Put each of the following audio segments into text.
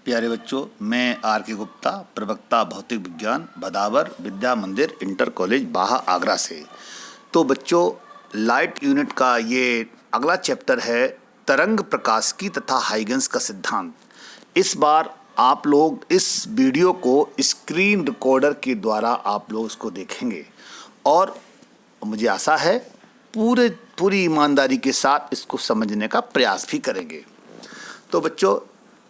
प्यारे बच्चों, मैं आर के गुप्ता, प्रवक्ता भौतिक विज्ञान, भदावर विद्या मंदिर इंटर कॉलेज बाहा आगरा से। तो बच्चों, लाइट यूनिट का ये अगला चैप्टर है तरंग प्रकाशिकी तथा हाइगेंस का सिद्धांत। इस बार आप लोग इस वीडियो को स्क्रीन रिकॉर्डर के द्वारा आप लोग इसको देखेंगे और मुझे आशा है पूरी ईमानदारी के साथ इसको समझने का प्रयास भी करेंगे। तो बच्चों,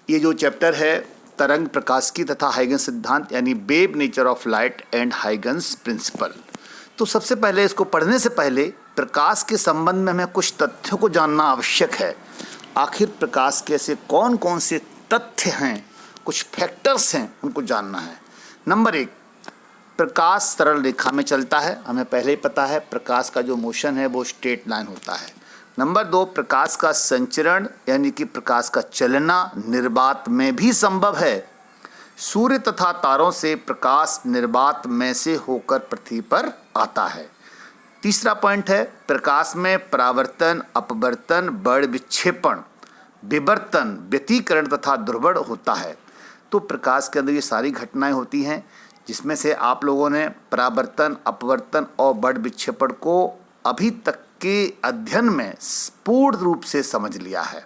ये जो चैप्टर है तरंग प्रकाशिकी तथा हाइगेंस सिद्धांत यानी wave nature of light and Huygens principle. तो सबसे पहले इसको पढ़ने से पहले प्रकाश के संबंध में हमें कुछ तथ्यों को जानना आवश्यक है। आखिर प्रकाश के ऐसे कौन कौन से तथ्य हैं, कुछ फैक्टर्स हैं, उनको जानना है। नंबर 1, प्रकाश सरल रेखा में चलता है। हमें पहले ही पता है प्रकाश का जो मोशन है वो स्ट्रेट लाइन होता है। नंबर 2, प्रकाश का संचरण यानी कि प्रकाश का चलना निर्वात में भी संभव है। सूर्य तथा तारों से प्रकाश निर्वात में से होकर पृथ्वी पर आता है। तीसरा पॉइंट है प्रकाश में परावर्तन, अपवर्तन, बड़ विक्षेपण, विवर्तन, व्यतिकरण तथा ध्रुवण होता है। तो प्रकाश के अंदर ये सारी घटनाएं होती हैं जिसमें से आप लोगों ने परावर्तन, अपवर्तन और बड़ विक्षेपण को अभी तक के अध्ययन में पूर्ण रूप से समझ लिया है।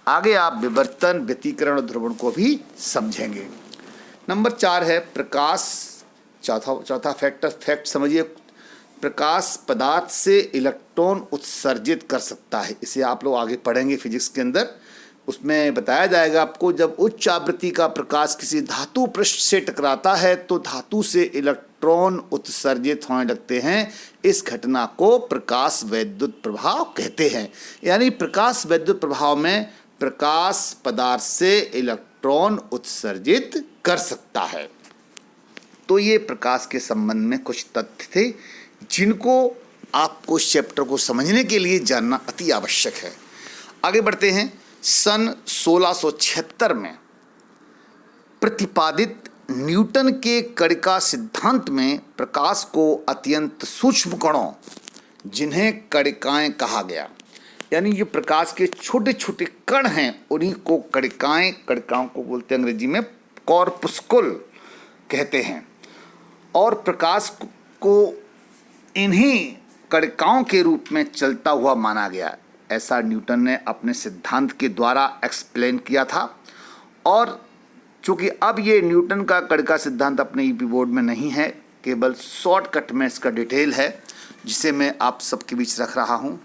आगे आप विवर्तन, व्यतिकरण और ध्रुवण को भी समझेंगे। नंबर 4 है प्रकाश, चौथा फैक्ट समझिए। प्रकाश पदार्थ से इलेक्ट्रॉन उत्सर्जित कर सकता है। इसे आप लोग आगे पढ़ेंगे फिजिक्स के अंदर। उसमें बताया जाएगा आपको, जब उच्च आवृत्ति का प्रकाश किसी धातु पृष्ठ से टकराता है तो धातु से इलेक्ट्रॉन उत्सर्जित होने लगते हैं। इस घटना को प्रकाश वैद्युत प्रभाव कहते हैं। यानी प्रकाश वैद्युत प्रभाव में प्रकाश पदार्थ से इलेक्ट्रॉन उत्सर्जित कर सकता है। तो ये प्रकाश के संबंध में कुछ तथ्य थे जिनको आपको इस चैप्टर को समझने के लिए जानना अति आवश्यक है। आगे बढ़ते हैं। सन 1676 में प्रतिपादित न्यूटन के कणिका सिद्धांत में प्रकाश को अत्यंत सूक्ष्म कणों, जिन्हें कणिकाएं कहा गया, यानी ये प्रकाश के छोटे छोटे कण हैं, उन्हीं को कणिकाओं को बोलते हैं अंग्रेजी में कॉर्पुस्कुल कहते हैं। और प्रकाश को इन्हीं कणिकाओं के रूप में चलता हुआ माना गया। ऐसा न्यूटन ने अपने सिद्धांत के द्वारा एक्सप्लेन किया था। और चूँकि अब ये न्यूटन का कणिका सिद्धांत अपने ईपी बोर्ड में नहीं है, केवल शॉर्टकट में इसका डिटेल है जिसे मैं आप सबके बीच रख रहा हूँ।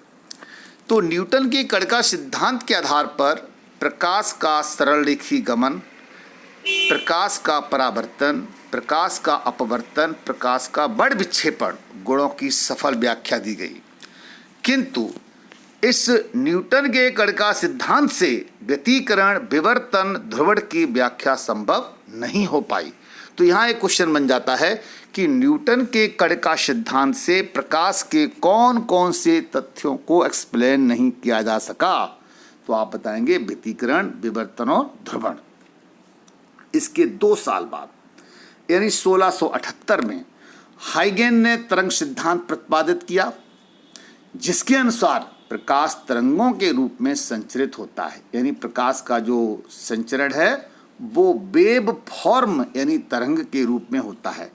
तो न्यूटन के कणिका सिद्धांत के आधार पर प्रकाश का सरल रेखीय गमन, प्रकाश का परावर्तन, प्रकाश का अपवर्तन, प्रकाश का बड़ विक्षेपण गुणों की सफल व्याख्या दी गई। किंतु इस न्यूटन के कणिका सिद्धांत से व्यतिकरण, विवर्तन, ध्रुवण की व्याख्या संभव नहीं हो पाई। तो यहाँ एक क्वेश्चन बन जाता है कि न्यूटन के कणिका सिद्धांत से प्रकाश के कौन कौन से तथ्यों को एक्सप्लेन नहीं किया जा सका। तो आप बताएंगे व्यतिकरण, विवर्तन और ध्रुवण। इसके 2 साल बाद यानी 1678 में हाइगेन ने तरंग सिद्धांत प्रतिपादित किया, जिसके अनुसार प्रकाश तरंगों के रूप में संचरित होता है। यानी प्रकाश का जो संचरण है वो वेव फॉर्म यानी तरंग के रूप में होता है।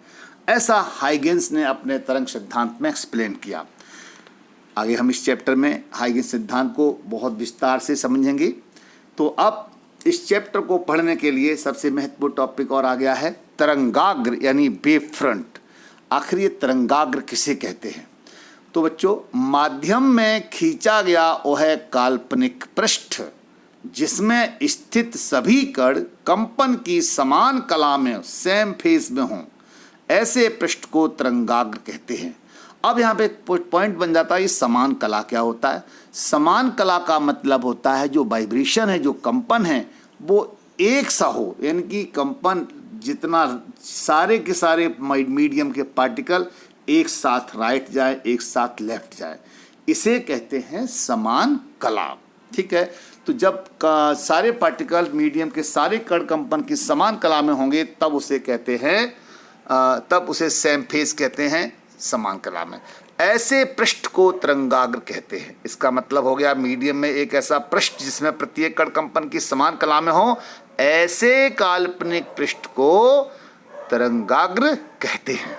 ऐसा हाइगेंस ने अपने तरंग सिद्धांत में एक्सप्लेन किया। आगे हम इस चैप्टर में हाइगेंस सिद्धांत को बहुत विस्तार से समझेंगे। तो अब इस चैप्टर को पढ़ने के लिए सबसे महत्वपूर्ण टॉपिक और आ गया है तरंगाग्र यानी वेव फ्रंट। आखिर ये तरंगाग्र किसे कहते हैं? तो बच्चों, माध्यम में खींचा गया वह काल्पनिक पृष्ठ जिसमें स्थित सभी कण कंपन की समान कला में सेम फेज में हों, ऐसे पृष्ठ को तरंगाग्र कहते हैं। अब यहाँ पे पॉइंट बन जाता है ये समान कला क्या होता है। समान कला का मतलब होता है जो वाइब्रेशन है, जो कंपन है वो एक सा हो, यानी कि कंपन जितना सारे के सारे मीडियम के पार्टिकल एक साथ राइट जाए, एक साथ लेफ्ट जाए, इसे कहते हैं समान कला। ठीक है। तो जब सारे पार्टिकल मीडियम के सारे कण कंपन की समान कला में होंगे तब उसे कहते हैं, तब उसे सेम फेज कहते हैं समान कला में। ऐसे पृष्ठ को तरंगाग्र कहते हैं। इसका मतलब हो गया मीडियम में एक ऐसा पृष्ठ जिसमें प्रत्येक कण कंपन की समान कला में हो, ऐसे काल्पनिक पृष्ठ को तरंगाग्र कहते हैं।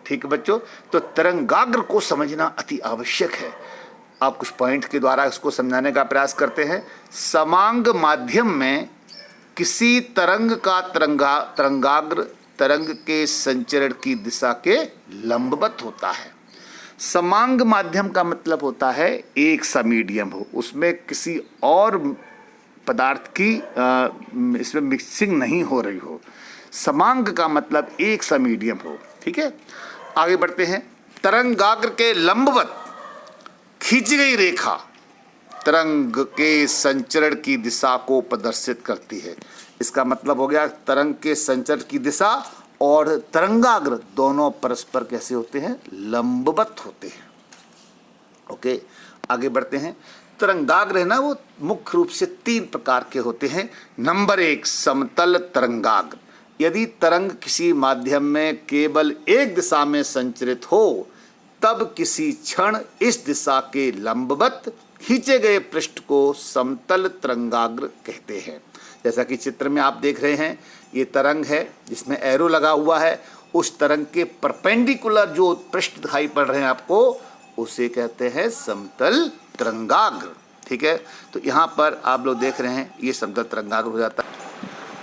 ठीक है बच्चों, तो तरंगाग्र को समझना अति आवश्यक है। आप कुछ पॉइंट के द्वारा इसको समझाने का प्रयास करते हैं। समांग माध्यम में किसी तरंग का तरंगाग्र तरंग के संचरण की दिशा के लंबवत होता है। समांग माध्यम का मतलब होता है एक सा मीडियम हो, उसमें किसी और पदार्थ की इसमें मिक्सिंग नहीं हो रही हो। समांग का मतलब एक सा मीडियम हो। ठीक है, आगे बढ़ते हैं। तरंगाग्र के लंबवत खींची गई रेखा तरंग के संचरण की दिशा को प्रदर्शित करती है। इसका मतलब हो गया तरंग के संचरण की दिशा और तरंगाग्र दोनों परस्पर कैसे होते हैं, लंबवत होते हैं। ओके, आगे बढ़ते हैं। तरंगाग्र है ना, वो मुख्य रूप से 3 प्रकार के होते हैं। नंबर 1 समतल तरंगाग्र। यदि तरंग किसी माध्यम में केवल एक दिशा में संचरित हो, तब किसी क्षण इस दिशा के लंबवत खींचे गए पृष्ठ को समतल तरंगाग्र कहते हैं। जैसा कि चित्र में आप देख रहे हैं, ये तरंग है जिसमें एरो लगा हुआ है। उस तरंग के परपेंडिकुलर जो पृष्ठ दिखाई पड़ रहे हैं आपको, उसे कहते हैं समतल तरंगाग्र। ठीक है, तो यहाँ पर आप लोग देख रहे हैं ये समतल तरंगाग्र हो जाता है।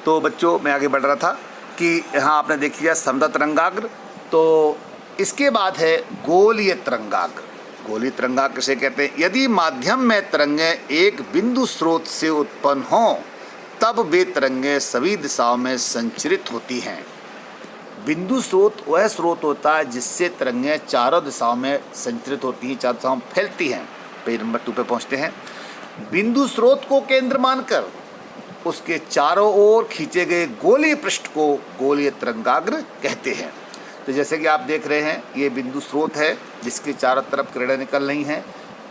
तो बच्चों, मैं आगे बढ़ रहा था कि यहाँ आपने देख लिया समतल तरंगाग्र। तो इसके बाद है गोलीय तरंगाग्र। गोलीय तरंगाग्र किसे कहते हैं? यदि माध्यम में तरंगें एक बिंदु स्रोत से उत्पन्न हों, तब वे तरंगें सभी दिशाओं में संचरित होती हैं। बिंदु स्रोत वह स्रोत होता है जिससे तरंगें चारों दिशाओं में संचरित होती हैं, चारों दिशाओं में फैलती हैं। पेज नंबर 2 पे पहुंचते हैं। बिंदु स्रोत को केंद्र मानकर उसके चारों ओर खींचे गए गोलीय पृष्ठ को गोलीय तरंगाग्र कहते हैं। तो जैसे कि आप देख रहे हैं, ये बिंदु स्रोत है जिसके चारों तरफ किरणें निकल रही हैं,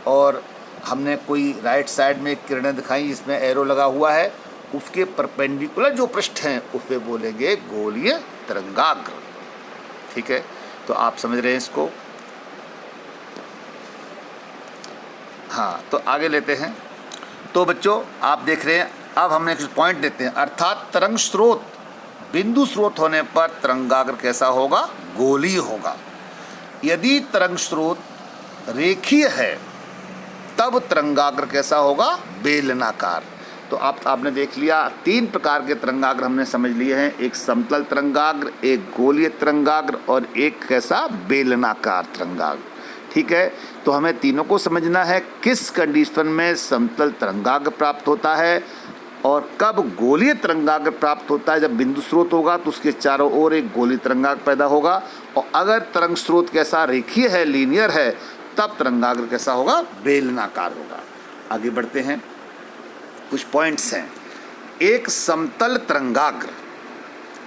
और हमने कोई राइट साइड में किरणें दिखाई जिसमें एरो लगा हुआ है। उसके परपेंडिकुलर जो पृष्ठ हैं उसे बोलेंगे गोलीय तरंगाग्र। ठीक है, तो आप समझ रहे हैं इसको। हाँ, तो आगे लेते हैं। तो बच्चों, आप देख रहे हैं, अब हमने कुछ पॉइंट देते हैं। अर्थात तरंग स्रोत बिंदु स्रोत होने पर तरंगाग्र कैसा होगा? गोलीय होगा। यदि तरंग स्रोत रेखीय है, तब तरंगाग्र कैसा होगा? बेलनाकार। तो आपने देख लिया 3 प्रकार के तरंगाग्र हमने समझ लिए हैं। एक समतल तरंगाग्र, एक गोलीय तरंगाग्र और एक कैसा? बेलनाकार तरंगाग्र। ठीक है, तो हमें तीनों को समझना है। किस कंडीशन में समतल तरंगाग्र प्राप्त होता है और कब गोलीय तरंगाग्र प्राप्त होता है। जब बिंदु स्रोत होगा तो उसके चारों ओर एक गोलीय तरंगाग्र पैदा होगा, और अगर तरंग स्रोत कैसा? रेखीय है, लीनियर है, तब तरंगाग्र कैसा होगा? बेलनाकार होगा। आगे बढ़ते हैं, कुछ पॉइंट्स हैं। एक समतल तरंगाग्र,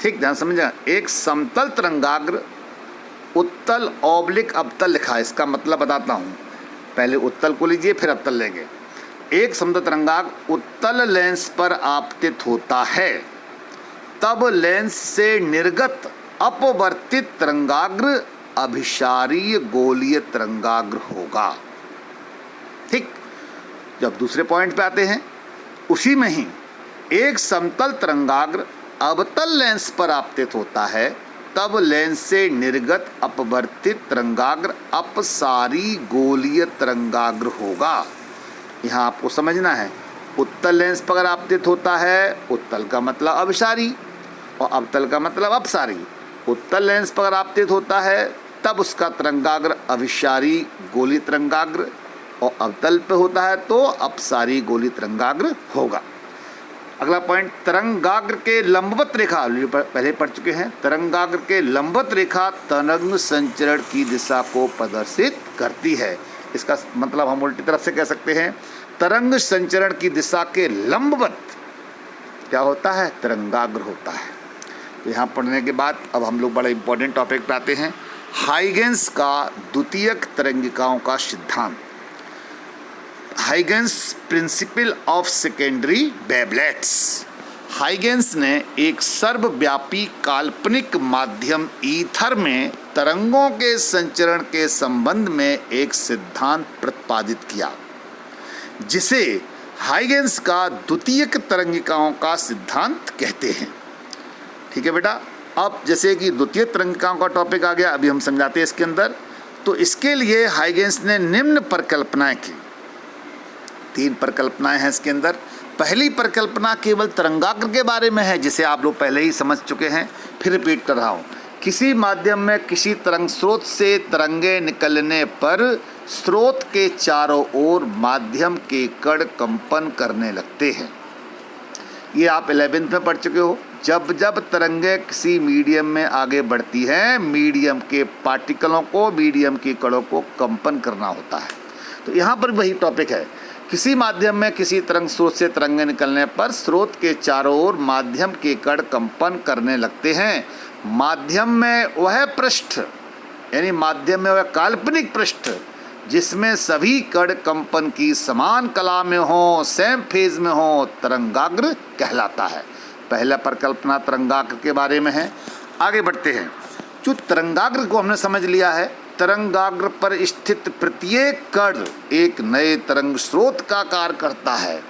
ठीक ध्यान समझना, एक समतल तरंगाग्र उत्तल ऑब्लिक अवतल लिखा है। इसका मतलब बताता हूँ, पहले उत्तल को लीजिए फिर अवतल लेंगे। एक समतल तरंगाग्र उत्तल लेंस पर आपतित होता है, तब लेंस से निर्गत अपवर्तित तरंगाग्र अभिसारीय गोलीय तरंगाग्र होगा। ठीक, जब दूसरे पॉइंट पे आते हैं, उसी में ही एक समतल तरंगाग्र अवतल लेंस पर आपतित होता है, तब लेंस से निर्गत अपवर्तित तरंगाग्र अपसारी गोलीय तरंगाग्र होगा। यहाँ आपको समझना है, उत्तल लेंस पर अगर आपतित होता है, उत्तल का मतलब अभिसारी और अवतल का मतलब अपसारी। उत्तल लेंस पर अगर आपतित होता है तब उसका तरंगाग्र अभिसारी गोलीय तरंगाग्र, और अवतल पे होता है तो अपसारी गोलीय तरंगाग्र होगा। अगला पॉइंट, तरंगाग्र के लंबवत रेखा, पहले पढ़ चुके हैं। तरंगाग्र के लंबवत रेखा तरंग संचरण की दिशा को प्रदर्शित करती है। इसका मतलब हम उल्टी तरफ से कह सकते हैं, तरंग संचरण की दिशा के लंबवत क्या होता है? तरंगाग्र होता है। तो यहाँ पढ़ने के बाद अब हम लोग बड़ा इंपॉर्टेंट टॉपिक पे आते हैं, हाइगेंस का द्वितीयक तरंगिकाओं का सिद्धांत। Huygens principle of secondary wavelets. Huygens ने एक सर्वव्यापी काल्पनिक माध्यम ईथर में तरंगों के संचरण के संबंध में एक सिद्धांत प्रतिपादित किया, जिसे हाइगेंस का द्वितीयक तरंगिकाओं का सिद्धांत कहते हैं। ठीक है बेटा, अब जैसे कि द्वितीय तरंगिकाओं का टॉपिक आ गया, अभी हम समझाते हैं इसके अंदर। तो इसके लिए हाइगेंस ने निम्न परिकल्पनाएं की। 3 परिकल्पनाएं हैं इसके अंदर। पहली परिकल्पना केवल तरंगाग्र के बारे में है, जिसे आप लोग पहले ही समझ चुके हैं, फिर रिपीट कर रहा हूँ। किसी माध्यम में किसी तरंग स्रोत से तरंगे निकलने पर स्रोत के चारों ओर माध्यम के कण कंपन करने लगते हैं। ये आप 11th में पढ़ चुके हो। जब जब तरंगे किसी मीडियम में आगे बढ़ती हैं, मीडियम के पार्टिकलों को, मीडियम के कणों को कंपन करना होता है। तो यहाँ पर वही टॉपिक है। किसी माध्यम में किसी तरंग स्रोत से तरंगे निकलने पर स्रोत के चारों ओर माध्यम के कण कंपन करने लगते हैं। माध्यम में वह पृष्ठ, यानी माध्यम में वह काल्पनिक पृष्ठ जिसमें सभी कण कंपन की समान कला में हो, सेम फेज में हो, तरंगाग्र कहलाता है। पहला परिकल्पना तरंगाग्र के बारे में है। आगे बढ़ते हैं। जो तरंगाग्र को हमने समझ लिया है, तरंगाग्र पर स्थित प्रत्येक कण एक नए तरंग स्रोत का कार्य करता है,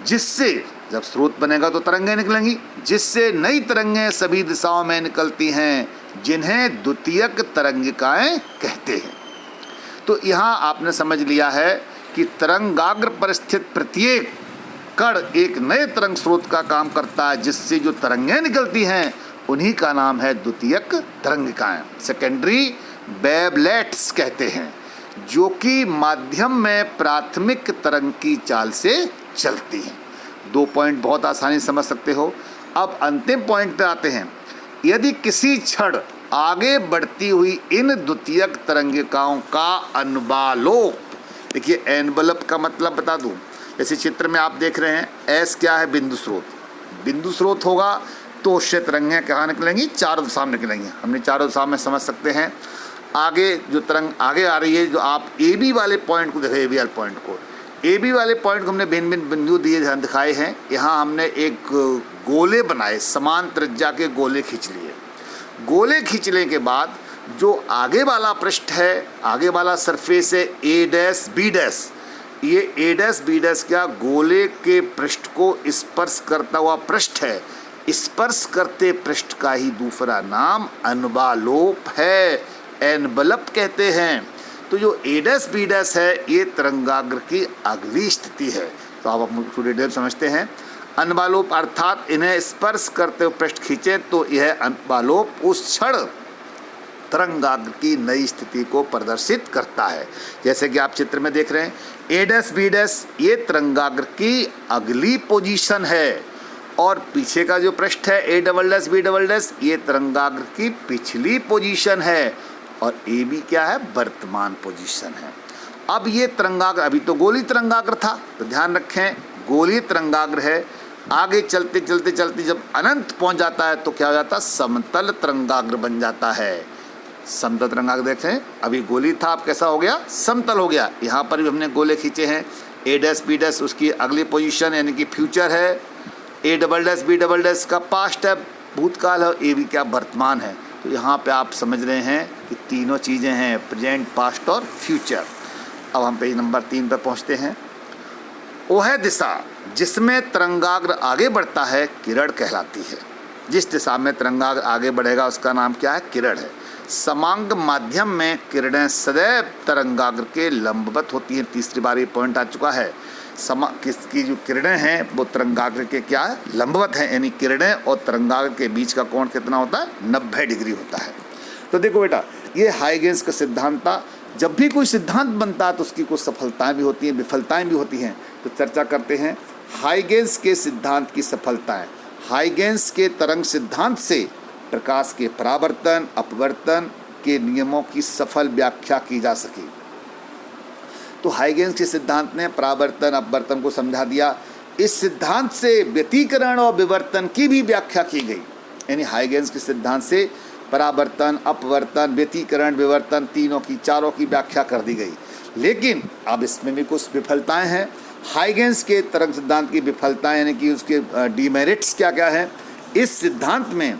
जिससे जब स्रोत बनेगा तो तरंगें निकलेंगी, जिससे नई तरंगें सभी दिशाओं में निकलती हैं, जिन्हें द्वितीयक तरंगिकाएं कहते हैं। तो यहाँ आपने समझ लिया है कि तरंगाग्र पर स्थित प्रत्येक कण एक नए तरंग स्रोत का काम करता है, जिससे जो तरंगें निकलती हैं उन्हीं का नाम है द्वितीयक तरंगिकाएं। सेकेंडरी वेवलेट्स कहते हैं, जो कि माध्यम में प्राथमिक तरंग की चाल से चलती हैं। 2 पॉइंट बहुत आसानी से समझ सकते हो। अब अंतिम पॉइंट पे आते हैं। यदि किसी क्षण आगे बढ़ती हुई इन द्वितीयक तरंगिकाओं का अनुबालोप, देखिए एनवलप का मतलब बता दूं, जैसे चित्र में आप देख रहे हैं, एस क्या है? बिंदु स्रोत। बिंदु स्रोत होगा तो उससे तरंगें कहाँ निकलेंगी? चारों दिशाओं में निकलेंगी। हमने चारों दिशाओं में समझ सकते हैं। आगे जो तरंग आगे आ रही है, जो आप ए बी वाले पॉइंट को देखें, ए बी वाले पॉइंट को, ए बी वाले पॉइंट को हमने भिन्न भिन्न बिंदु दिए दिखाए हैं। यहाँ हमने एक गोले बनाए, समान त्रिज्या के गोले खींच लिए। गोले खींचने के बाद जो आगे वाला पृष्ठ है, आगे वाला सरफेस है ए डैश बी डैश, ये ए डैश बी डैश क्या गोले के पृष्ठ को स्पर्श करता हुआ पृष्ठ है। स्पर्श करते पृष्ठ का ही दूसरा नाम अनुबालोप है, एनवलप कहते हैं। तो जो ए डैश बी डैश है, ये तरंगाग्र की अगली स्थिति है। तो आप थोड़ी देर समझते हैं। अनुबालोप अर्थात इन्हें स्पर्श करते हुए पृष्ठ खींचे तो यह अनुबालोप उस क्षण तरंगाग्र की नई स्थिति को प्रदर्शित करता है। जैसे कि आप चित्र में देख रहे हैं, ए डैश बी डैश ये तरंगाग्र की अगली पोजीशन है, और पीछे का जो पृष्ठ है A double dash B double dash, ये तरंगाग्र की पिछली पोजीशन है, और ए बी क्या है? वर्तमान पोजीशन है। अब ये तरंगाग्र, अभी तो गोली तरंगाग्र था, तो ध्यान रखें गोली तरंगाग्र है। आगे चलते चलते चलते जब अनंत पहुंच जाता है तो क्या हो जाता है? समतल तरंगाग्र बन जाता है। समतल तरंगाग्र देखें, अभी गोली था, अब कैसा हो गया? समतल हो गया। यहाँ पर भी हमने गोले खींचे हैं। ए डैश बी डैश उसकी अगली पोजीशन यानी कि फ्यूचर है, A double dash B double dash का पास्ट है, भूतकाल है, ए बी क्या वर्तमान है। तो यहाँ पे आप समझ रहे हैं कि तीनों चीज़ें हैं, प्रेजेंट, पास्ट और फ्यूचर। अब हम पेज नंबर 3 पर पहुँचते हैं। वह दिशा जिसमें तरंगाग्र आगे बढ़ता है किरण कहलाती है। जिस दिशा में तरंगाग्र आगे बढ़ेगा उसका नाम क्या है? किरण है। समांग माध्यम में किरणें सदैव तरंगाग्र के लंबवत होती हैं। तीसरी बार ये पॉइंट आ चुका है। किसकी जो किरणें हैं वो तरंगाग्र के क्या है? लंबवत हैं, यानी किरणें और तरंगाग्र के बीच का कोण कितना होता है? 90 डिग्री होता है। तो देखो बेटा, ये हाइगेंस का सिद्धांत था। जब भी कोई सिद्धांत बनता है तो उसकी कुछ सफलताएं भी होती हैं, विफलताएं भी होती हैं। तो चर्चा करते हैं हाइगेंस के सिद्धांत की सफलताएं। हाइगेंस के तरंग सिद्धांत से प्रकाश के परावर्तन अपवर्तन के नियमों की सफल व्याख्या की जा सकी। तो हाइगेंस के सिद्धांत ने परावर्तन अपवर्तन को समझा दिया। इस सिद्धांत से व्यतिकरण और विवर्तन की भी व्याख्या की गई। यानी हाइगेंस के सिद्धांत से परावर्तन अपवर्तन व्यतिकरण विवर्तन तीनों की चारों की व्याख्या कर दी गई। लेकिन अब इसमें भी कुछ विफलताएं हैं। हाइगेंस के तरंग सिद्धांत की विफलताएं यानी कि उसके डीमेरिट्स क्या क्या है। इस सिद्धांत में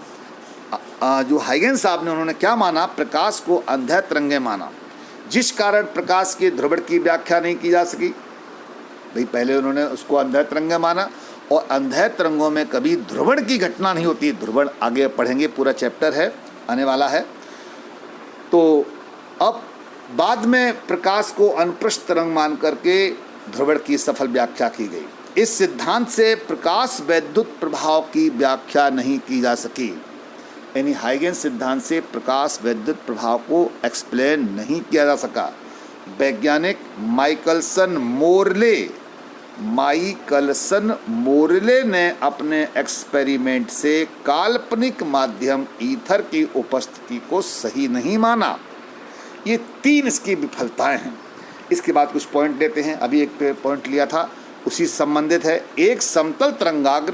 जो हाइगेंस साहब ने उन्होंने क्या माना, प्रकाश को अंधे तरंगे माना, जिस कारण प्रकाश के ध्रुवण की व्याख्या नहीं की जा सकी। भाई पहले उन्होंने उसको अंधे तरंगे माना और अंधे तरंगों में कभी ध्रुवण की घटना नहीं होती। ध्रुवण आगे पढ़ेंगे, पूरा चैप्टर है आने वाला है। तो अब बाद में प्रकाश को अनुप्रस्थ तरंग मान करके ध्रुवण की सफल व्याख्या की गई। इस सिद्धांत से प्रकाश वैद्युत प्रभाव की व्याख्या नहीं की जा सकी, यानी हाइगेंस सिद्धांत से प्रकाश वैद्युत प्रभाव को एक्सप्लेन नहीं किया जा सका। वैज्ञानिक माइकलसन मोरले ने अपने एक्सपेरिमेंट से काल्पनिक माध्यम ईथर की उपस्थिति को सही नहीं माना। ये 3 इसकी विफलताएं हैं। इसके बाद कुछ पॉइंट लेते हैं। अभी एक पॉइंट लिया था उसी से संबंधित है। एक समतल तरंगाग्र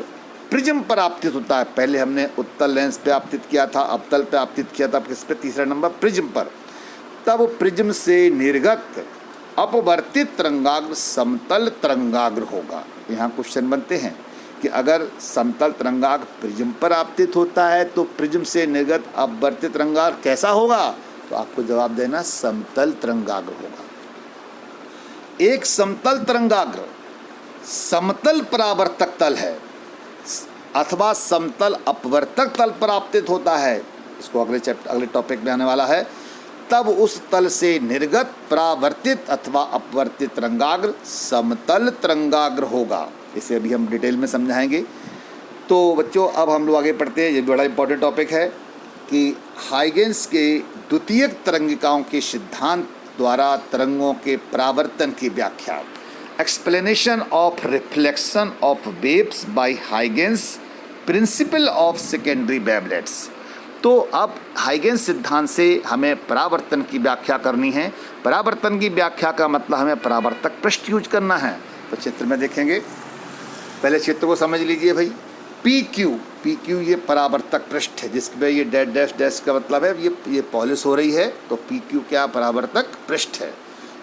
प्रिज्म पर आपतित होता है। पहले हमने उत्तल लेंस पे आपतित किया था, अवतल पे आपतित किया था, किस पे, तीसरा नंबर प्रिज्म पर। तब प्रिज्म से निर्गत अपवर्तित तरंगाग्र समतल तरंगाग्र होगा। यहाँ क्वेश्चन बनते हैं कि अगर समतल तरंगाग्र प्रिज्म पर आपतित होता है तो प्रिज्म से निर्गत अपवर्तित तरंगाग्र कैसा होगा, तो आपको जवाब देना समतल तरंगाग्र होगा। एक समतल तरंगाग्र समतल परावर्तक तल है अथवा समतल अपवर्तक तल पर आपतित होता है, इसको अगले टॉपिक में आने वाला है। तब उस तल से निर्गत परावर्तित अथवा अपवर्तित तरंगाग्र समतल तरंगाग्र होगा। इसे अभी हम डिटेल में समझाएंगे। तो बच्चों अब हम लोग आगे पढ़ते हैं। ये बड़ा इंपॉर्टेंट टॉपिक है कि हाइगेंस के द्वितीयक तरंगिकाओं के सिद्धांत द्वारा तरंगों के परावर्तन की व्याख्या। Explanation of reflection of waves by Huygens principle of secondary wavelets. तो अब हाइगेंस सिद्धांत से हमें परावर्तन की व्याख्या करनी है। परावर्तन की व्याख्या का मतलब हमें परावर्तक पृष्ठ यूज करना है। तो चित्र में देखेंगे, पहले चित्र को समझ लीजिए भाई। PQ ये परावर्तक पृष्ठ है, जिसमें ये डैश डैश का मतलब है ये पॉलिश हो रही है। तो PQ क्या, परावर्तक पृष्ठ है।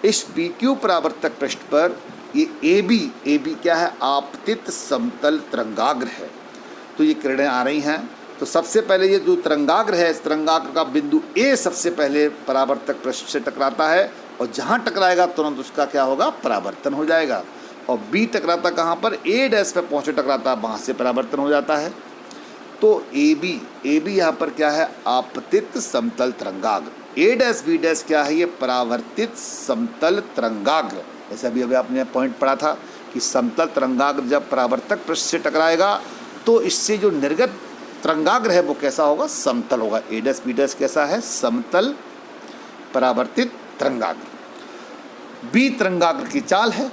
इस PQ परावर्तक पृष्ठ पर ये AB क्या है, आपतित समतल तरंगाग्र है। तो ये किरणें आ रही हैं। तो सबसे पहले ये जो तरंगाग्र है, इस तरंगाग्र का बिंदु A सबसे पहले परावर्तक पृष्ठ से टकराता है और जहाँ टकराएगा तुरंत उसका क्या होगा, परावर्तन हो जाएगा। और B टकराता कहाँ पर, A डैश पे पहुँचे टकराता, वहाँ से परावर्तन हो जाता है। तो AB यहाँ पर क्या है, आपतित समतल तरंगाग्र। A डैश B डैश क्या है, ये परावर्तित समतल तरंगाग्र। जैसे अभी आपने पॉइंट पढ़ा था कि समतल तरंगाग्र जब परावर्तक पृष्ठ से टकराएगा तो इससे जो निर्गत तरंगाग्र है वो कैसा होगा, समतल होगा। A डैश B डैश कैसा है, समतल परावर्तित तरंगाग्र। B तरंगाग्र की चाल है।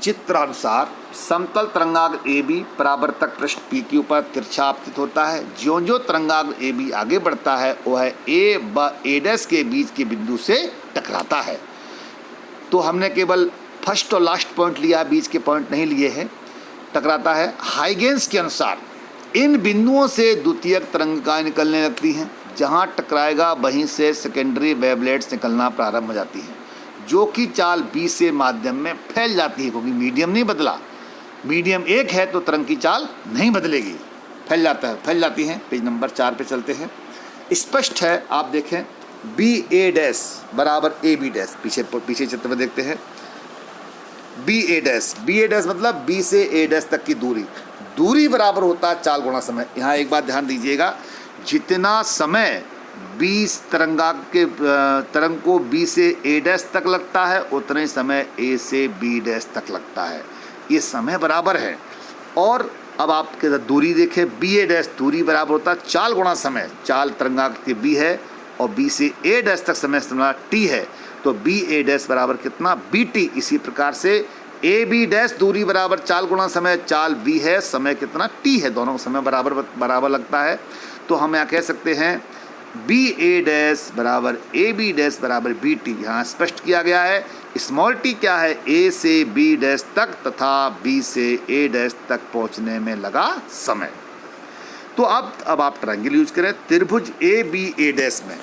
चित्रानुसार समतल तरंगाग्र AB परावर्तक पृष्ठ PQ पर तिरछा आपतित होता है। ज्यों तरंगाग्र AB आगे बढ़ता है वह A डैश के बीच के बिंदु से टकराता है। तो हमने केवल फर्स्ट और लास्ट पॉइंट लिया, बीच के पॉइंट नहीं लिए हैं। टकराता है। हाइगेंस के अनुसार इन बिंदुओं से द्वितीयक तरंगिकाएं निकलने लगती हैं। जहां टकराएगा वहीं से सेकेंडरी वेवलेट्स निकलना प्रारंभ हो जाती हैं, जो कि चाल B से माध्यम में फैल जाती है, क्योंकि मीडियम नहीं बदला। मीडियम एक है तो तरंग की चाल नहीं बदलेगी, फैल जाती हैं। पेज नंबर 4 पे चलते हैं। स्पष्ट है, आप देखें BA डैश बराबर AB डैश। पीछे चित्र में देखते हैं। BA डैश मतलब B से A डैश तक की दूरी बराबर होता है चाल गुणा समय। यहाँ एक बात ध्यान दीजिएगा, जितना समय तरंग को B से A डैश तक लगता है उतना ही समय A से B डैश तक लगता है। ये समय बराबर है। और अब आपके दूरी देखें, BA डैश दूरी बराबर होता है चाल गुणा समय। चाल तरंगाग्र की B है और B से A डैश तक समय T है, तो BA डैश बराबर कितना, BT। इसी प्रकार से AB डैश दूरी बराबर चाल गुणा समय, चाल B है, समय कितना, T है। दोनों का समय बराबर लगता है। तो हम यहाँ कह सकते हैं BA डैश बराबर AB डैश बराबर BT। यहाँ स्पष्ट किया गया है। स्मॉल t क्या है, A से B डैश तक तथा B से A डैश तक पहुँचने में लगा समय। तो अब आप ट्रायंगल यूज करें। त्रिभुज AB A डैश में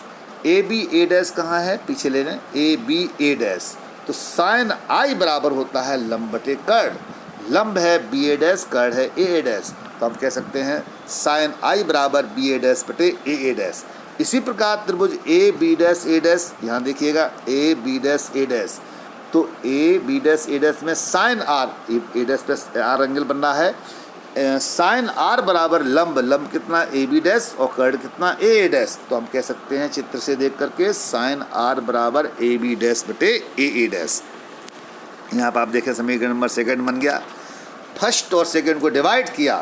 AB A डैश कहाँ है, पीछे ले लें। AB A डैश तो साइन आई बराबर होता है लंब बटे कर्ण। लंब है बी ए डैश, कर्ण है ए ए डैश, तो हम कह सकते हैं साइन आई बराबर बी ए डैश बटे ए ए डैश। इसी प्रकार त्रिभुज A B dash A dash, यहाँ देखिएगा A B dash A dash, तो A B dash A dash में sine R, A dash plus R angle बनना है। साइन आर बराबर लंब, लंब कितना ए बी डैश और कर्ण कितना ए ए डैश, तो हम कह सकते हैं चित्र से देख करके साइन आर बराबर ए बी डैश बटे ए ए डैश। यहाँ पर आप देखें समीकरण नंबर सेकंड बन गया। फर्स्ट और सेकंड को डिवाइड किया,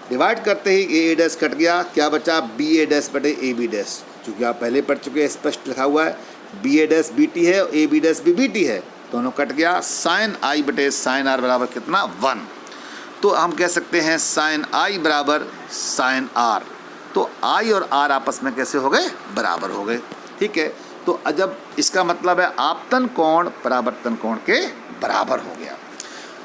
डिवाइड करते ही ए ए डैश कट गया, क्या बचा बी ए डैश बटे ए बी डैश। चूँकि आप पहले पढ़ चुके हैं, स्पष्ट लिखा हुआ है B A dash B T है और ए बी डैश भी बी टी है, दोनों कट गया। साइन आई बटे साइन आर बराबर कितना 1, तो हम कह सकते हैं साइन आई बराबर साइन आर। तो आई और आर आपस में कैसे हो गए, बराबर हो गए। ठीक है, तो जब इसका मतलब है आपतन कोण परावर्तन कोण के बराबर हो गया।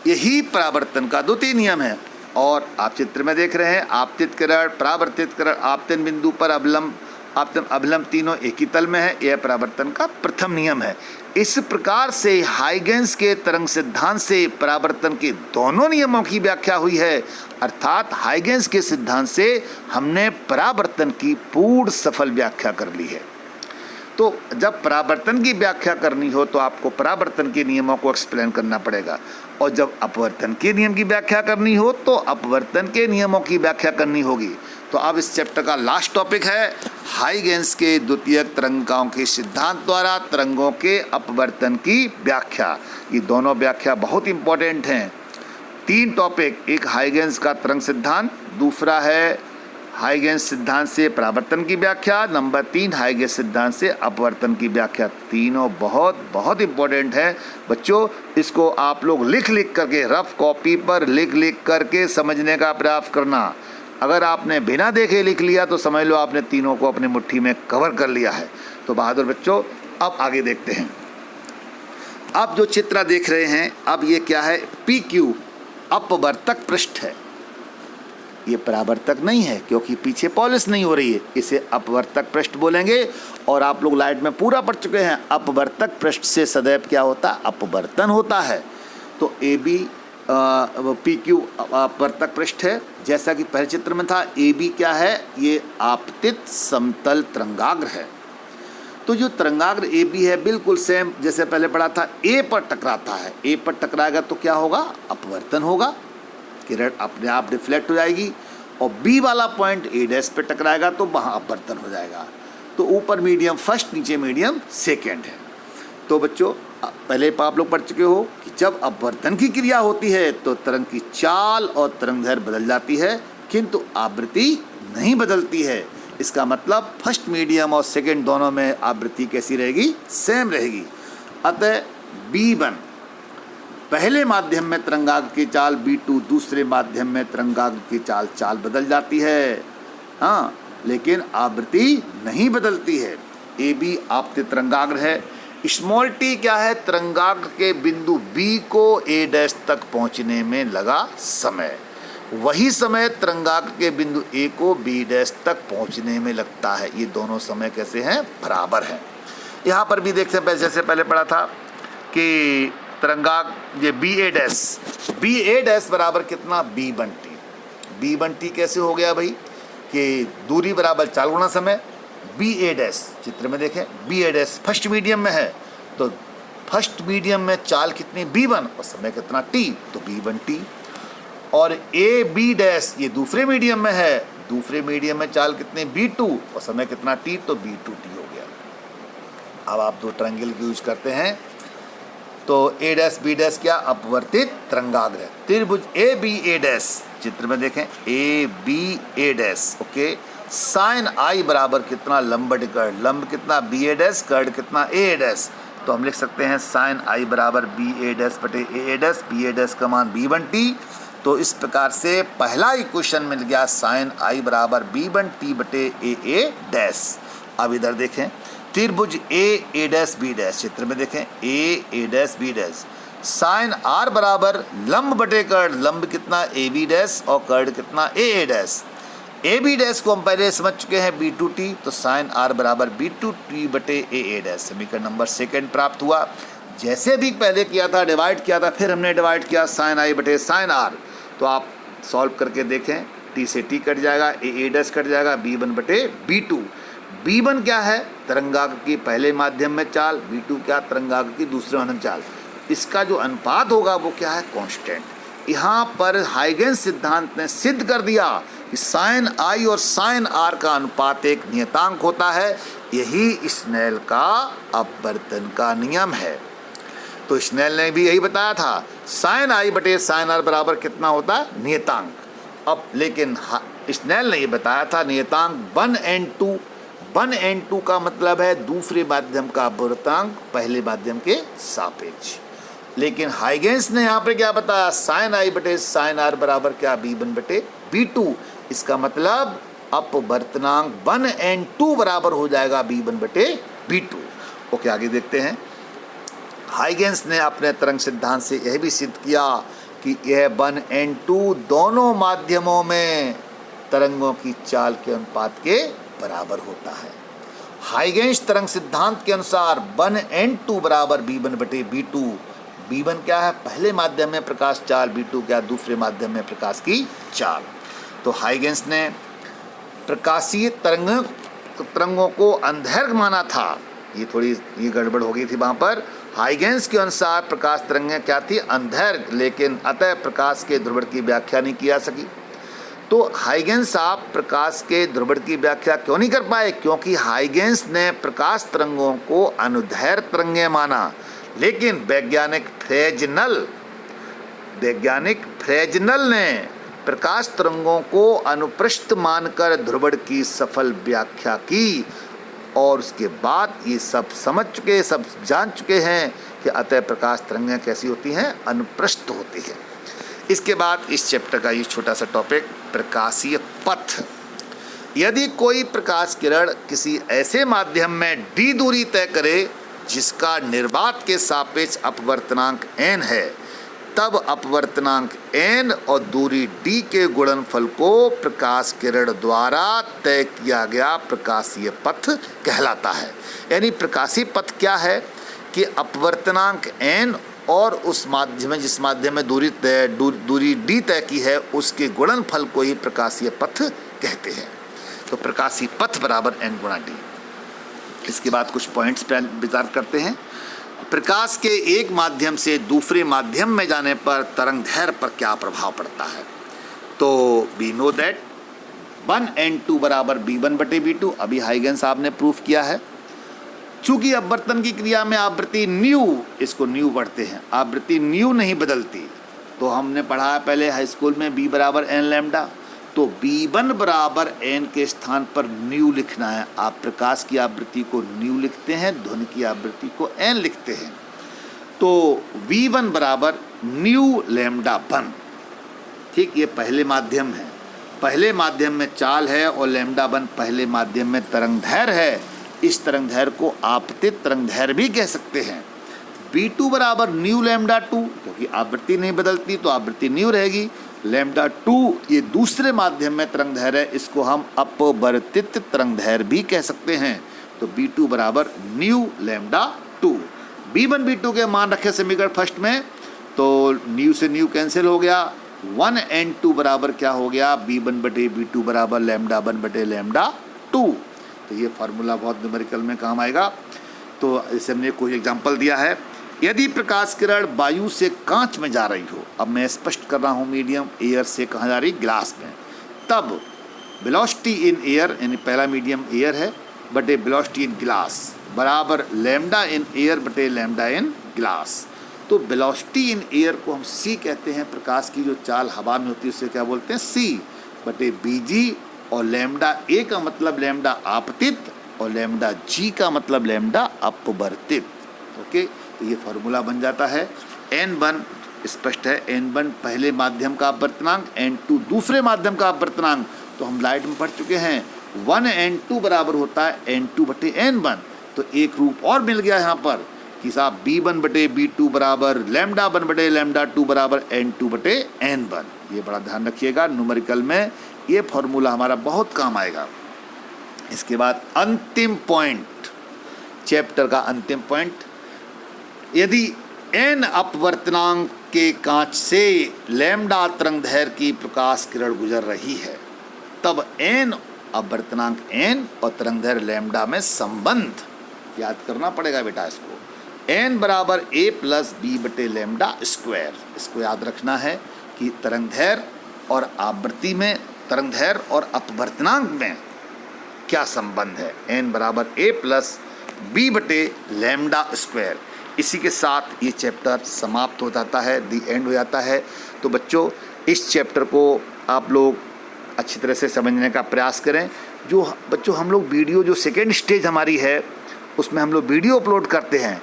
यही परावर्तन का द्वितीय नियम है। और आप चित्र में देख रहे हैं आपतित किरण, परावर्तित किरण, आपतन बिंदु पर अवलंब, आपतन अवलंब तीनों एक ही तल में है। यह परावर्तन का प्रथम नियम है। इस प्रकार से हाइगेंस के तरंग सिद्धांत से परावर्तन के दोनों नियमों की व्याख्या हुई है। अर्थात हाइगेंस के सिद्धांत से हमने परावर्तन की पूर्ण सफल व्याख्या कर ली है। तो जब परावर्तन की व्याख्या करनी हो तो आपको परावर्तन के नियमों को एक्सप्लेन करना पड़ेगा, और जब अपवर्तन के नियम की व्याख्या करनी हो तो अपवर्तन के नियमों की व्याख्या करनी होगी। तो अब इस चैप्टर का लास्ट टॉपिक है हाइगेंस के द्वितीयक तरंगाओं के सिद्धांत द्वारा तरंगों के अपवर्तन की व्याख्या। ये दोनों व्याख्या बहुत इंपॉर्टेंट हैं। 3 टॉपिक, एक हाइगेंस का तरंग सिद्धांत, दूसरा है हाइगेंस सिद्धांत से परावर्तन की व्याख्या, नंबर 3 हाइगेंस सिद्धांत से अपवर्तन की व्याख्या। तीनों बहुत बहुत इंपॉर्टेंट है बच्चों। इसको आप लोग लिख लिख करके, रफ कॉपी पर लिख लिख करके समझने का प्रयास करना। अगर आपने बिना देखे लिख लिया तो समझ लो आपने तीनों को अपनी मुट्ठी में कवर कर लिया है। तो बहादुर बच्चों, अब आगे देखते हैं। अब जो चित्र देख रहे हैं, अब ये क्या है, पी क्यू अपवर्तक पृष्ठ है। ये परावर्तक नहीं है क्योंकि पीछे पॉलिश नहीं हो रही है, इसे अपवर्तक पृष्ठ बोलेंगे। और आप लोग लाइट में पूरा पढ़ चुके हैं, अपवर्तक पृष्ठ से सदैव क्या होता है, अपवर्तन होता है। तो ए बी पी क्यू अपवर्तक पृष्ठ है। जैसा कि पहले चित्र में था, ए बी क्या है, ये आपतित समतल तरंगाग्र है। तो जो तरंगाग्र ए बी है बिल्कुल सेम जैसे पहले पढ़ा था, ए पर टकराता है। ए पर टकराएगा तो क्या होगा, अपवर्तन होगा, किरण अपने आप रिफ्लेक्ट हो जाएगी। और बी वाला पॉइंट ए डैश पे टकराएगा तो वहाँ अपवर्तन हो जाएगा। तो ऊपर मीडियम फर्स्ट, नीचे मीडियम सेकेंड है। तो बच्चों, पहले आप लोग पढ़ चुके हो कि जब अपवर्तन की क्रिया होती है तो तरंग की चाल और तरंग दैर्घ्य बदल जाती है, किंतु आवृत्ति नहीं बदलती है। इसका मतलब फर्स्ट, मीडियम और सेकेंड दोनों में आवृत्ति कैसी रहेगी, सेम रहेगी। अतः B1 पहले माध्यम में तरंगाग्र की चाल, B2 दूसरे माध्यम में तरंगाग्र की चाल बदल जाती है, हाँ, लेकिन आवृत्ति नहीं बदलती है। AB आपतित तरंगाग्र है। स्मॉल टी क्या है, तरंगाग्र के बिंदु B को A डैश तक पहुंचने में लगा समय, वही समय तरंगाग्र के बिंदु A को B डैश तक पहुंचने में लगता है। ये दोनों समय कैसे हैं, बराबर हैं। यहाँ पर भी देखते हैं, जैसे पहले पढ़ा था कि तरंगाग्र ये बी ए डैश बराबर कितना, B1T कैसे हो गया भाई, कि दूरी बराबर चाल गुणा समय। बी ए डैश चित्र में देखें, B A dash first medium में है, तो फर्स्ट मीडियम में चाल कितनी, B1 और समय कितना T, तो B1T। और ए बी डैश ये दूसरे मीडियम में है, दूसरे मीडियम में चाल कितनी, B2 और समय कितना T, तो B2T हो गया। अब आप दो ट्रायंगल यूज करते हैं तो ए डैश बी डैश क्या, अपवर्तित तरंगाग्र है। त्रिभुज ए बी ए डैश चित्र में देखें, A B A dash, okay. Sine i बराबर कितना, लंब बटे कर्ण, लंब कितना बी ए डैश, कर्ण कितना ए डैश। तो हम लिख सकते हैं साइन आई बराबर बी ए डैश बटे ए डैश, बी ए डैश का मान B1T। तो इस प्रकार से पहला इक्वेशन मिल गया, साइन आई बराबर B1T बटे ए डैश। अब इधर देखें, त्रिभुज ए डैश बी डैश चित्र में देखें, A dash B dash. Sine R बराबर लंब बटे कर्ण, लंब कितना ए बी डैश और कर्ण कितना ए डैश। ए बी डैश को हम पहले समझ चुके हैं B2T, तो साइन आर बराबर B2T बटे ए डैश। समीकरण नंबर सेकेंड प्राप्त हुआ। जैसे भी पहले किया था, डिवाइड किया था, फिर हमने डिवाइड किया साइन आई बटे साइन आर, तो आप सॉल्व करके देखें, टी से टी कट जाएगा, ए डैश कट जाएगा, b1 बटे b2। b1 क्या है? तरंगाग्र की पहले माध्यम में चाल, b2 क्या? तरंगाग्र की दूसरे माध्यम चाल। इसका जो अनुपात होगा वो क्या है? कांस्टेंट। यहाँ पर हाइगेंस सिद्धांत ने सिद्ध कर दिया कि साइन आई और साइन आर का अनुपात एक नियतांक होता है। यही स्नेल का अपवर्तन का नियम है। तो स्नेल ने भी यही बताया था, साइन आई बटे साइन आर बराबर कितना होता है? नियतांक। अब लेकिन स्नेल ने ये बताया था नियतांक 1n2। 1n2 का मतलब है दूसरे माध्यम का अपवर्तांक पहले माध्यम के सापेक्ष। लेकिन हाइगेंस ने यहाँ पे क्या बताया? साइन आई बटे साइन आर बराबर क्या? b1 बटे b2। इसका मतलब अपवर्तनांक 1n2 बराबर हो जाएगा b1 बटे b2। ओके, आगे देखते हैं। हाइगेंस ने अपने तरंग सिद्धांत से यह भी सिद्ध किया कि यह 1n2 दोनों माध्यमों में तरंगों की चाल के अनुपात के बराबर होता है। हाइगेंस तरंग सिद्धांत के अनुसार 1n2 बराबर b1 बटे b2। b1 क्या है? पहले माध्यम में प्रकाश चाल, b2 क्या? दूसरे माध्यम में प्रकाश की चाल। तो हाइगेंस ने प्रकाशीय तरंगों को अंधेर माना था। ये गड़बड़ हो गई थी वहाँ पर। हाइगेंस के अनुसार प्रकाश तरंगें क्या थी? अंधेर, लेकिन अतः प्रकाश के ध्रुवण की व्याख्या नहीं की जा सकी। तो हाइगेंस आप प्रकाश के ध्रुवण की व्याख्या क्यों नहीं कर पाए? क्योंकि हाइगेंस ने प्रकाश तरंगों को अनुदैर्घ्य तरंगें माना, लेकिन वैज्ञानिक फ्रेजनल ने प्रकाश तरंगों को अनुप्रस्थ मानकर ध्रुवण की सफल व्याख्या की। और उसके बाद ये सब जान चुके हैं कि अतः प्रकाश तरंगें कैसी होती हैं? अनुप्रस्थ होती हैं। इसके बाद इस चैप्टर का ये छोटा सा टॉपिक, प्रकाशीय पथ। यदि कोई प्रकाश किरण किसी ऐसे माध्यम में d दूरी तय करे जिसका निर्वात के सापेक्ष अपवर्तनांक n है, तब अपवर्तनांक n और दूरी d के गुणनफल को प्रकाश किरण द्वारा तय किया गया प्रकाशीय पथ कहलाता है। यानी प्रकाशीय पथ क्या है कि अपवर्तनांक n और उस माध्यम में, जिस माध्यम में दूरी d तय की है, उसके गुणनफल को ही प्रकाशीय पथ कहते हैं। तो प्रकाशीय पथ बराबर n गुणा d। इसके बाद कुछ पॉइंट्स पर विचार करते हैं। प्रकाश के एक माध्यम से दूसरे माध्यम में जाने पर तरंगदैर्घ्य पर क्या प्रभाव पड़ता है? तो वी नो दैट 1n2 बराबर b1 बटे b2। अभी हाइगेंस साहब ने प्रूफ किया है। चूंकि अपवर्तन की क्रिया में आवृत्ति न्यू, इसको न्यू पढ़ते हैं, आवृत्ति न्यू नहीं बदलती। तो हमने पढ़ा है पहले हाई स्कूल में b बराबर n लैम्डा। तो b1 बराबर n के स्थान पर न्यू लिखना है। आप प्रकाश की आवृत्ति को न्यू लिखते हैं, ध्वनि की आवृत्ति को n लिखते हैं। तो v1 बराबर न्यू लैम्डा 1। ठीक, ये पहले माध्यम है, पहले माध्यम में चाल है, और लैम्डा 1 पहले माध्यम में तरंगदैर्घ्य है। इस तरंगदैर्घ्य को आपतित तरंगदैर्घ्य भी कह सकते हैं। b2 बराबर न्यू लैम्डा 2, क्योंकि आवृत्ति नहीं बदलती तो आवृत्ति न्यू रहेगी। लैम्डा 2 ये दूसरे माध्यम में तरंगदैर्घ्य है, इसको हम अपवर्तित तरंगदैर्घ्य भी कह सकते हैं। तो b2 बराबर न्यू लैम्डा 2। b1 b2 के मान रखे समीकरण फर्स्ट में, तो न्यू से न्यू कैंसिल हो गया। 1n2 बराबर क्या हो गया? b1 बटे b2 बराबर लैम्डा 1 बटे लैम्डा 2। तो ये फार्मूला बहुत न्यूमेरिकल में काम आएगा। तो इसे हमने कोई एग्जांपल दिया है। यदि प्रकाश किरण वायु से कांच में जा रही हो, अब मैं स्पष्ट कर रहा हूँ, मीडियम एयर से कहाँ जा रही? ग्लास में, तब वेलोसिटी इन एयर, यानी पहला मीडियम एयर है, बटे वेलोसिटी इन ग्लास बराबर लैम्डा इन एयर बटे लैम्डा इन ग्लास। तो वेलोसिटी इन एयर को हम c कहते हैं। प्रकाश की जो चाल हवा में होती है उसे क्या बोलते हैं? c बटे bg। और लैम्डा a का मतलब लैम्डा आपतित, और लैम्डा g का मतलब लैम्डा अपवर्तित। ओके, तो ये फार्मूला बन जाता है। n1 स्पष्ट है, n1 पहले माध्यम का अपवर्तनांक, n2 दूसरे माध्यम का अपवर्तनांक। तो हम लाइट में पढ़ चुके हैं 1n2 बराबर होता है n2 बटे n1। तो एक रूप और मिल गया यहाँ पर कि साहब b1 बटे b2 बराबर लैम्डा 1 बटे लैम्डा 2 बराबर n2 बटे n1। ये बड़ा ध्यान रखिएगा, न्यूमेरिकल में ये फार्मूला हमारा बहुत काम आएगा। इसके बाद अंतिम पॉइंट, चैप्टर का अंतिम पॉइंट, यदि n अपवर्तनांक के कांच से लैम्डा तरंगदैर्घ्य की प्रकाश किरण गुजर रही है, तब n अपवर्तनांक n और तरंगदैर्घ्य लैम्डा में संबंध याद करना पड़ेगा बेटा इसको। n बराबर a प्लस बी बटे लैम्डा स्क्वायर। इसको याद रखना है कि तरंगदैर्घ्य और आवृत्ति में, तरंगदैर्घ्य और अपवर्तनांक में क्या संबंध है। n बराबर a प्लस बी बटे लैम्डा स्क्वायर। इसी के साथ ये चैप्टर समाप्त हो जाता है, दी एंड हो जाता है। तो बच्चों, इस चैप्टर को आप लोग अच्छी तरह से समझने का प्रयास करें। जो बच्चों हम लोग वीडियो, जो सेकेंड स्टेज हमारी है उसमें हम लोग वीडियो अपलोड करते हैं,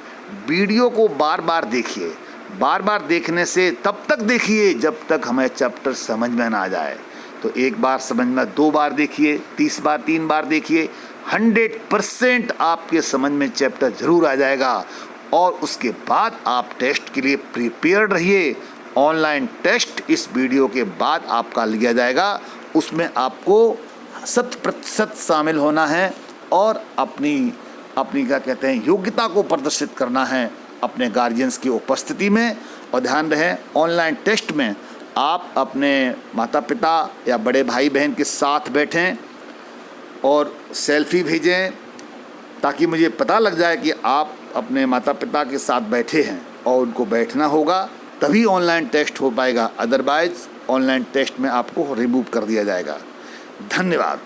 वीडियो को बार बार देखिए। बार बार देखने से तब तक देखिए जब तक हमें चैप्टर समझ में ना आ जाए। तो एक बार समझ में, 2 बार देखिए, 30 बार, 3 बार देखिए, 100% आपके समझ में चैप्टर जरूर आ जाएगा। और उसके बाद आप टेस्ट के लिए प्रिपेयर्ड रहिए। ऑनलाइन टेस्ट इस वीडियो के बाद आपका लिया जाएगा, उसमें आपको 100% शामिल होना है और अपनी क्या कहते हैं, योग्यता को प्रदर्शित करना है अपने गार्जियंस की उपस्थिति में। और ध्यान रहे, ऑनलाइन टेस्ट में आप अपने माता पिता या बड़े भाई बहन के साथ बैठें और सेल्फी भेजें, ताकि मुझे पता लग जाए कि आप अपने माता पिता के साथ बैठे हैं। और उनको बैठना होगा, तभी ऑनलाइन टेस्ट हो पाएगा, अदरवाइज ऑनलाइन टेस्ट में आपको रिमूव कर दिया जाएगा। धन्यवाद।